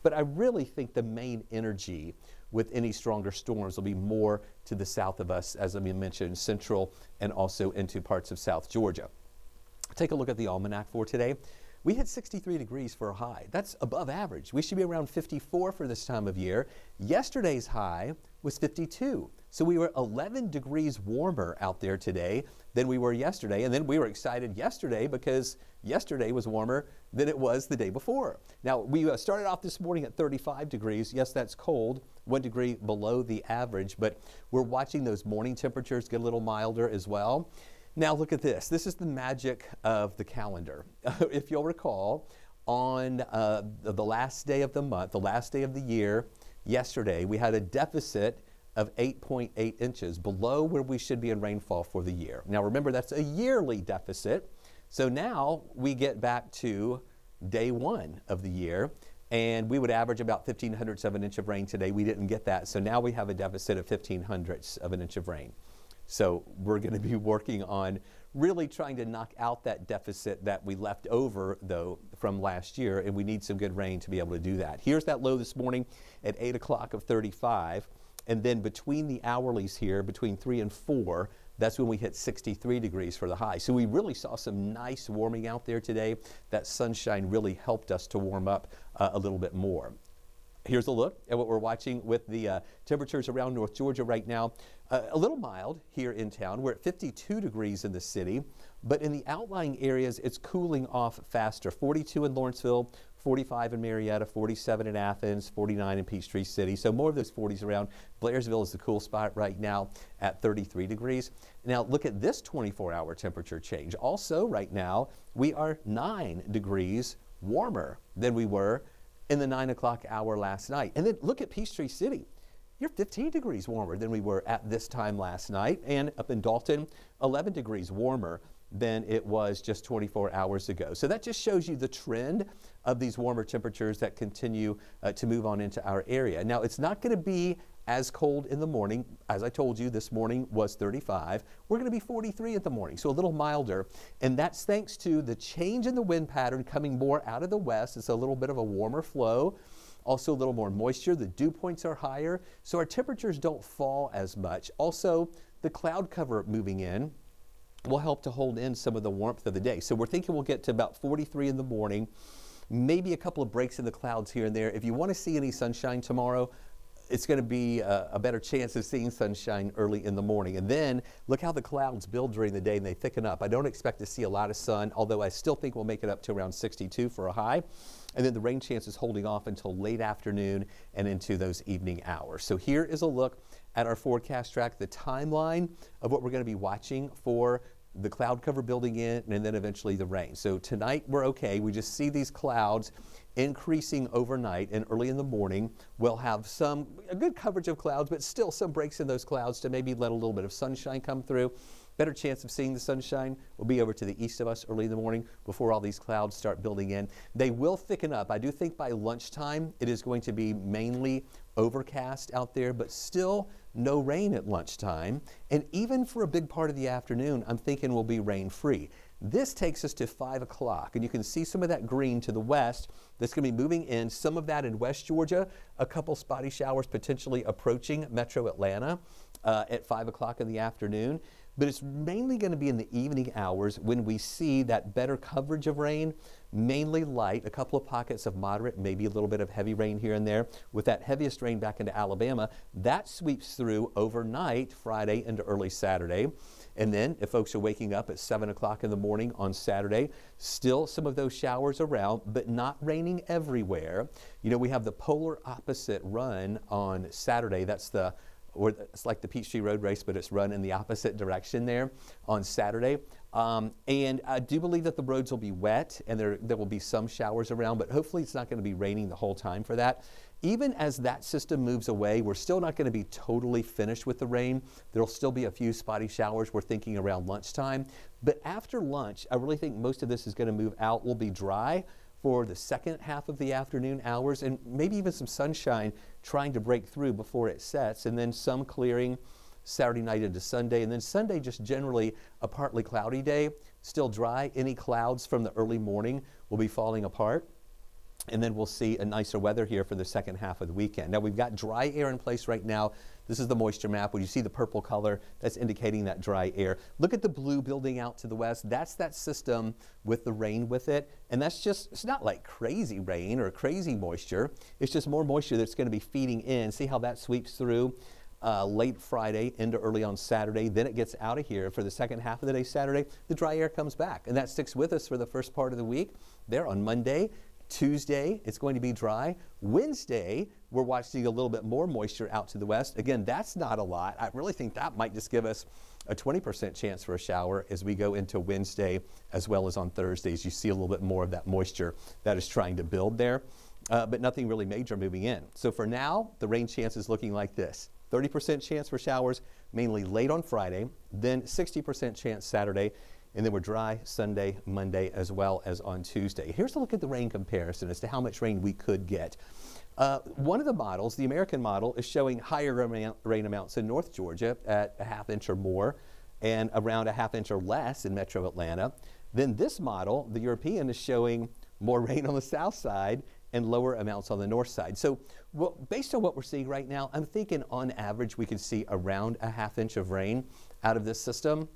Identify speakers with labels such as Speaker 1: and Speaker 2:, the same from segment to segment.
Speaker 1: But I really think the main energy with any stronger storms will be more to the south of us, as I mentioned, central and also into parts of South Georgia. Take a look at the almanac for today. We hit 63 degrees for a high. That's above average. We should be around 54 for this time of year. Yesterday's high was 52. So we were 11 degrees warmer out there today than we were yesterday. And then we were excited yesterday because yesterday was warmer than it was the day before. Now, we started off this morning at 35 degrees. Yes, that's cold, 1 degree below the average, but we're watching those morning temperatures get a little milder as well. Now look at this. This is the magic of the calendar. If you'll recall, on the last day of the month, the last day of the year, yesterday, we had a deficit of 8.8 inches below where we should be in rainfall for the year. Now remember, that's a yearly deficit. So now we get back to day one of the year, and we would average about 1,500ths of an inch of rain today. We didn't get that. So now we have a deficit of 1,500ths of an inch of rain. So we're going to be working on really trying to knock out that deficit that we left over, though, from last year, and we need some good rain to be able to do that. Here's that low this morning at 8 o'clock of 35, and then between the hourlies here, between 3 and 4, that's when we hit 63 degrees for the high. So we really saw some nice warming out there today. That sunshine really helped us to warm up a little bit more. Here's a look at what we're watching with the temperatures around North Georgia right now. A little mild here in town. We're at 52 degrees in the city, but in the outlying areas, it's cooling off faster. 42 in Lawrenceville, 45 in Marietta, 47 in Athens, 49 in Peachtree City. So more of those 40s around. Blairsville is the cool spot right now at 33 degrees. Now look at this 24-hour temperature change. Also right now, we are 9 degrees warmer than we were in the 9 o'clock hour last night. And then look at Peachtree City. You're 15 degrees warmer than we were at this time last night. And up in Dalton, 11 degrees warmer than it was just 24 hours ago. So that just shows you the trend of these warmer temperatures that continue to move on into our area. Now, it's not going to be as cold in the morning. As I told you, this morning was 35. We're going to be 43 in the morning, so a little milder. And that's thanks to the change in the wind pattern coming more out of the west. It's a little bit of a warmer flow. Also a little more moisture. The dew points are higher, so our temperatures don't fall as much. Also, the cloud cover moving in will help to hold in some of the warmth of the day. So we're thinking we'll get to about 43 in the morning, maybe a couple of breaks in the clouds here and there. If you want to see any sunshine tomorrow, it's going to be a better chance of seeing sunshine early in the morning. And then look how the clouds build during the day and they thicken up. I don't expect to see a lot of sun, although I still think we'll make it up to around 62 for a high. And then the rain chance is holding off until late afternoon and into those evening hours. So here is a look at our forecast track, the timeline of what we're going to be watching for the cloud cover building in and then eventually the rain. So tonight we're okay. We just see these clouds increasing overnight, and early in the morning we'll have a good coverage of clouds, but still some breaks in those clouds to maybe let a little bit of sunshine come through. Better chance of seeing the sunshine will be over to the east of us early in the morning before all these clouds start building in. They will thicken up. I do think by lunchtime it is going to be mainly overcast out there, but still no rain at lunchtime. And even for a big part of the afternoon, I'm thinking we'll be rain-free. This takes us to 5 o'clock, and you can see some of that green to the west that's going to be moving in. Some of that in West Georgia, a couple spotty showers potentially approaching metro Atlanta at 5 o'clock in the afternoon. But it's mainly going to be in the evening hours when we see that better coverage of rain, mainly light, a couple of pockets of moderate, maybe a little bit of heavy rain here and there. With that heaviest rain back into Alabama, that sweeps through overnight Friday into early Saturday. And then if folks are waking up at 7 o'clock in the morning on Saturday, still some of those showers around, but not raining everywhere. You know, we have the polar opposite run on Saturday. It's like the Peachtree Road Race, but it's run in the opposite direction there on Saturday. And I do believe that the roads will be wet and there will be some showers around, but hopefully it's not going to be raining the whole time for that. Even as that system moves away, we're still not going to be totally finished with the rain. There'll still be a few spotty showers, we're thinking around lunchtime. But after lunch, I really think most of this is going to move out. We'll be dry for the second half of the afternoon hours, and maybe even some sunshine trying to break through before it sets, and then some clearing Saturday night into Sunday, and then Sunday just generally a partly cloudy day, still dry. Any clouds from the early morning will be falling apart. And then we'll see a nicer weather here for the second half of the weekend. Now, we've got dry air in place right now. This is the moisture map. When you see the purple color, that's indicating that dry air. Look at the blue building out to the west. That's that system with the rain with it. And that's just, it's not like crazy rain or crazy moisture. It's just more moisture that's going to be feeding in. See how that sweeps through late Friday into early on Saturday. Then it gets out of here for the second half of the day Saturday. The dry air comes back. And that sticks with us for the first part of the week. There on Monday. Tuesday, it's going to be dry. Wednesday, we're watching a little bit more moisture out to the west. Again, that's not a lot. I really think that might just give us a 20% chance for a shower as we go into Wednesday as well as on Thursdays. You see a little bit more of that moisture that is trying to build there, but nothing really major moving in. So for now, the rain chance is looking like this. 30% chance for showers, mainly late on Friday, then 60% chance Saturday, and then we're dry Sunday, Monday, as well as on Tuesday. Here's a look at the rain comparison as to how much rain we could get. One of the models, the American model, is showing higher rain amounts in North Georgia at a half inch or more and around a half inch or less in metro Atlanta. Then this model, the European, is showing more rain on the south side and lower amounts on the north side. So based on what we're seeing right now, I'm thinking on average we could see around a half inch of rain out of this system.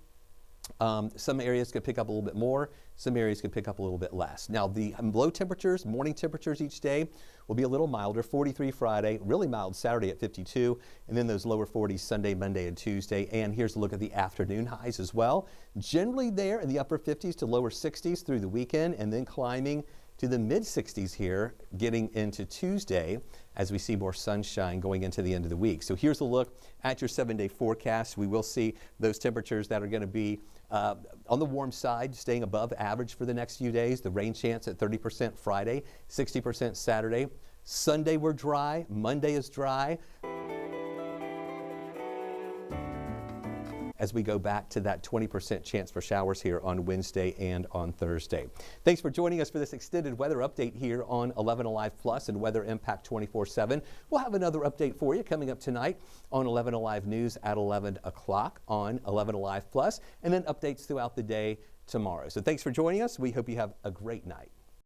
Speaker 1: Some areas could pick up a little bit more, some areas could pick up a little bit less. Now the low temperatures, morning temperatures each day will be a little milder, 43 Friday, really mild Saturday at 52, and then those lower 40s Sunday, Monday, and Tuesday. And here's a look at the afternoon highs as well. Generally there in the upper 50s to lower 60s through the weekend, and then climbing to the mid 60s here, getting into Tuesday as we see more sunshine going into the end of the week. So here's a look at your 7-day forecast. We will see those temperatures that are going to be on the warm side, staying above average for the next few days. The rain chance at 30% Friday, 60% Saturday. Sunday we're dry, Monday is dry. As we go back to that 20% chance for showers here on Wednesday and on Thursday. Thanks for joining us for this extended weather update here on 11 Alive Plus and Weather Impact 24/7. We'll have another update for you coming up tonight on 11 Alive News at 11 o'clock on 11 Alive Plus, and then updates throughout the day tomorrow. So thanks for joining us. We hope you have a great night.